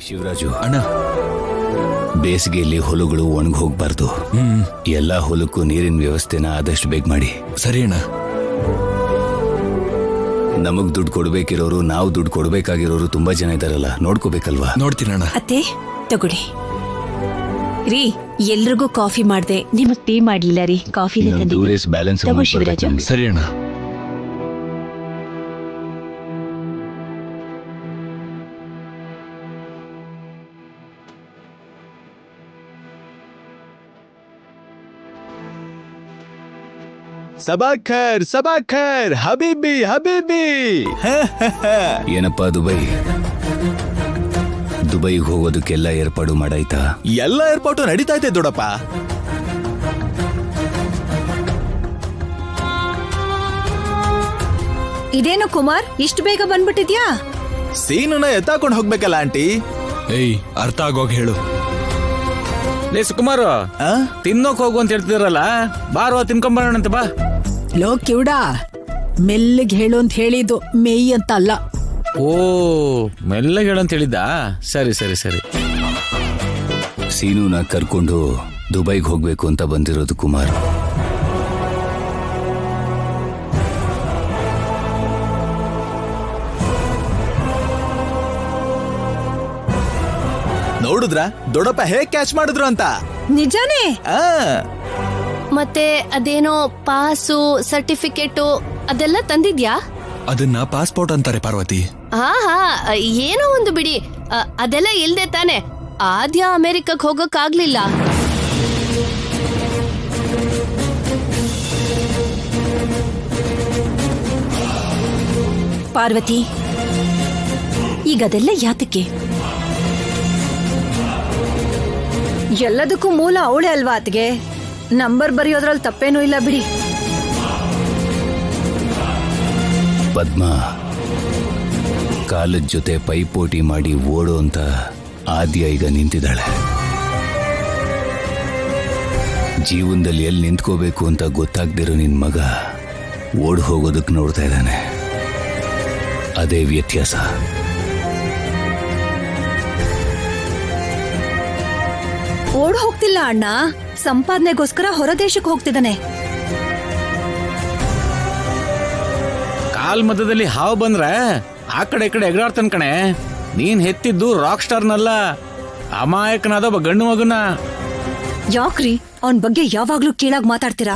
ಶಿವರಾಜು ಅಣ್ಣ, ಬೇಸಿಗೆಯಲ್ಲಿ ಹೊಲಗಳು ಒಣಗಿ ಹೋಗ್ಬಾರ್ದು. ಎಲ್ಲಾ ಹೊಲಕ್ಕೂ ನೀರಿನ ವ್ಯವಸ್ಥೆನ ಆದಷ್ಟು ಬೇಗ ಮಾಡಿ. ಸರಿ ಅಣ್ಣ. ನಮಗ್ ದುಡ್ಡು ಕೊಡ್ಬೇಕಿರೋರು, ನಾವು ದುಡ್ಡು ಕೊಡ್ಬೇಕಾಗಿರೋರು ತುಂಬಾ ಜನ ಇದಾರಲ್ಲ, ನೋಡ್ಕೋಬೇಕಲ್ವಾ? ನೋಡ್ತೀನಣ್ಣ. ಅತ್ತೆ ತಗೊಳ್ಳಿ ರೀ. ಎಲ್ರಿಗೂ ಕಾಫಿ ಮಾಡ್ದೆ, ನಿಮಗ್ ಟೀ ಮಾಡ್ಲಿಲ್ಲ ರೀ. ಕಾಫಿ ಬ್ಯಾಲೆನ್ಸ್ ತಗೋ ಶಿವರಾಜು. ಸರಿ ಅಣ್ಣ. ಸಬಾಖರ್ ಸಬಾಖರ್ ಹಬೀಬಿ ಹಬೀಬಿ. ಏನಪ್ಪಾ ದುಬೈಗೆ ಹೋಗೋದಕ್ಕೆಲ್ಲ ಏರ್ಪಾಡು ಮಾಡಾಯ್ತಾ? ಎಲ್ಲ ಏರ್ಪಾಟು ನಡೀತಾ ಇದೆ ದೊಡ್ಡಪ್ಪ. ಇದೇನು ಕುಮಾರ್, ಇಷ್ಟು ಬೇಗ ಬಂದ್ಬಿಟ್ಟಿದ್ಯಾ? ಸೀನುನ ಎತ್ತಾಕೊಂಡು ಹೋಗ್ಬೇಕಲ್ಲ ಆಂಟಿ. ಏಯ್, ಅರ್ಥ ಆಗೋಗ್ ಹೇಳು. ಲೇ ಸುಕುಮಾರ್, ತಿನ್ನೋಕ್ ಹೋಗು ಅಂತ ಹೇಳ್ತಿದ್ರಲ್ಲ, ಬಾರೋ ತಿನ್ಕೊಂಬರೋಣಂತ ಬಾ. ಲೋ ಕಿವುಡ, ಮೆಲ್ಲಗ್ ಹೇಳು ಅಂತ ಹೇಳಿದ್ದು, ಮೇಯ್ ಅಂತ ಅಲ್ಲ. ಓ, ಮೆಲ್ಲಗೆ ಹೇಳಂತ ಹೇಳಿದ್ದ. ಸರಿ ಸರಿ ಸರಿ. ಸೀನುನ ಕರ್ಕೊಂಡು ದುಬೈಗೆ ಹೋಗ್ಬೇಕು ಅಂತ ಬಂದಿರೋದು ಕುಮಾರ್. ನೋಡಿದ್ರ ದೊಡ್ಡಪ್ಪ ಹೇಗ್ ಕ್ಯಾಚ್ ಮಾಡಿದ್ರು ಅಂತ? ನಿಜಾನೇ? ಮತ್ತೆ ಅದೇನೋ ಪಾಸು ಸರ್ಟಿಫಿಕೇಟು ಅದೆಲ್ಲ ತಂದಿದ್ಯಾ? ಅದನ್ನ ಪಾಸ್ಪೋರ್ಟ್ ಅಂತಾರೆ ಪಾರ್ವತಿ. ಹಾ ಏನೋ ಒಂದು ಬಿಡಿ. ಅದೆಲ್ಲ ಇಲ್ದೆ ತಾನೆ ಆದ್ಯ ಅಮೆರಿಕಕ್ಕೆ ಹೋಗಕ್ಕಾಗ್ಲಿಲ್ಲ. ಪಾರ್ವತಿ, ಈಗ ಅದೆಲ್ಲ ಯಾತಕ್ಕೆ? ಎಲ್ಲದಕ್ಕೂ ಮೂಲ ಅವಳೇ ಅಲ್ವಾ ಅತ್ಗೆ? ನಂಬರ್ ಬರೆಯೋದ್ರಲ್ಲಿ ತಪ್ಪೇನೂ ಇಲ್ಲ ಬಿಡಿ. ಪದ್ಮ ಕಾಲದ ಜೊತೆ ಪೈಪೋಟಿ ಮಾಡಿ ಓಡು ಅಂತ ಆದ್ಯ ಈಗ ನಿಂತಿದ್ದಾಳೆ. ಜೀವನದಲ್ಲಿ ಎಲ್ಲಿ ನಿಂತ್ಕೋಬೇಕು ಅಂತ ಗೊತ್ತಾಗ್ದಿರೋ ನಿನ್ ಮಗ ಓಡ್ ಹೋಗೋದಕ್ಕೆ ನೋಡ್ತಾ ಇದ್ದಾನೆ. ಅದೇ ವ್ಯತ್ಯಾಸ. ಓಡ್ ಹೋಗ್ತಿಲ್ಲ ಅಣ್ಣ, ಸಂಪಾದನೆಗೋಸ್ಕರ ಹೊರದೇಶಕ್ಕೆ ಹೋಗ್ತಿದ್ದಾನೆ. ಕಾಲ್ ಮಧ್ಯದಲ್ಲಿ ಹಾವು ಬಂದ್ರೆ ಆ ಕಡೆ ಈ ಕಡೆ ಎಗರಾಡ್ತಾನ ಕಣೆ. ನೀನ್ ಹೆತ್ತಿದ್ದು ರಾಕ್ ಸ್ಟಾರ್ನಲ್ಲ, ಅಮಾಯಕನಾದ ಒಬ್ಬ ಗಂಡು ಮಗುನ. ಯಾಕ್ರಿ ಅವನ್ ಬಗ್ಗೆ ಯಾವಾಗ್ಲೂ ಕೀಳಾಗ್ ಮಾತಾಡ್ತೀರಾ?